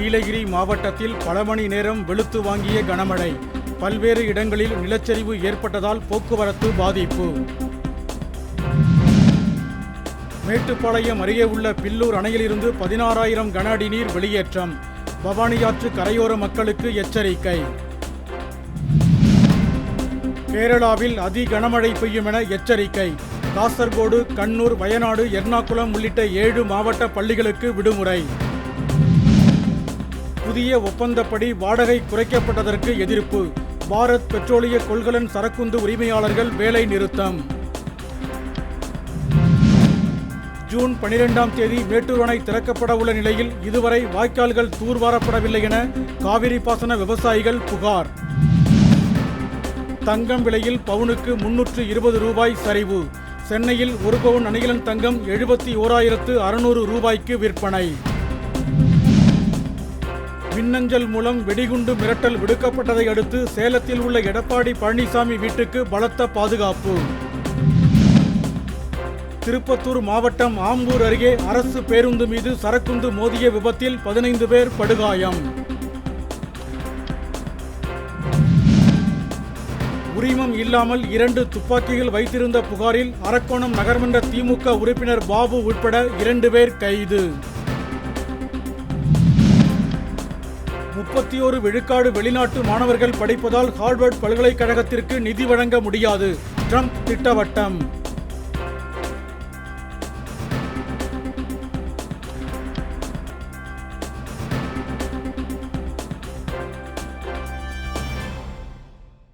நீலகிரி மாவட்டத்தில் பல மணி நேரம் வெளுத்து வாங்கிய கனமழை. பல்வேறு இடங்களில் நிலச்சரிவு ஏற்பட்டதால் போக்குவரத்து பாதிப்பு. மேட்டுப்பாளையம் அருகே உள்ள பில்லூர் அணையிலிருந்து 16,000 கன அடி நீர் வெளியேற்றம். பவானியாற்று கரையோர மக்களுக்கு எச்சரிக்கை. கேரளாவில் அதி கனமழை பெய்யும் என எச்சரிக்கை. காசர்கோடு, கண்ணூர், வயநாடு, எர்ணாகுளம் உள்ளிட்ட 7 மாவட்ட பள்ளிகளுக்கு விடுமுறை. புதிய ஒப்பந்தப்படி வாடகை குறைக்கப்பட்டதற்கு எதிர்ப்பு. பாரத் பெட்ரோலிய கொள்கலன் சரக்குந்து உரிமையாளர்கள் வேலை நிறுத்தம். ஜூன் 12ஆம் தேதி மேட்டூர் அணை திறக்கப்பட உள்ள நிலையில் இதுவரை வாய்க்கால்கள் தூர்வாரப்படவில்லை என காவிரி பாசன விவசாயிகள் புகார். தங்கம் விலையில் பவுனுக்கு 320 ரூபாய் சரிவு. சென்னையில் 1 பவுன் அணிகலன் தங்கம் 71,600 ரூபாய்க்கு விற்பனை. மின்னஞ்சல் மூலம் வெடிகுண்டு மிரட்டல் விடுக்கப்பட்டதை அடுத்து சேலத்தில் உள்ள எடப்பாடி பழனிசாமி வீட்டுக்கு பலத்த பாதுகாப்பு. திருப்பத்தூர் மாவட்டம் ஆம்பூர் அருகே அரசு பேருந்து மீது சரக்குந்து மோதிய விபத்தில் 15 பேர் படுகாயம். உரிமம் இல்லாமல் 2 துப்பாக்கிகள் வைத்திருந்த புகாரில் அரக்கோணம் நகர்மன்ற திமுக உறுப்பினர் பாபு உட்பட 2 பேர் கைது. 31 விழுக்காடு வெளிநாட்டு மாணவர்கள் படிப்பதால் ஹார்வர்ட் பல்கலைக்கழகத்திற்கு நிதி வழங்க முடியாது. ட்ரம்ப் திட்டவட்டம்.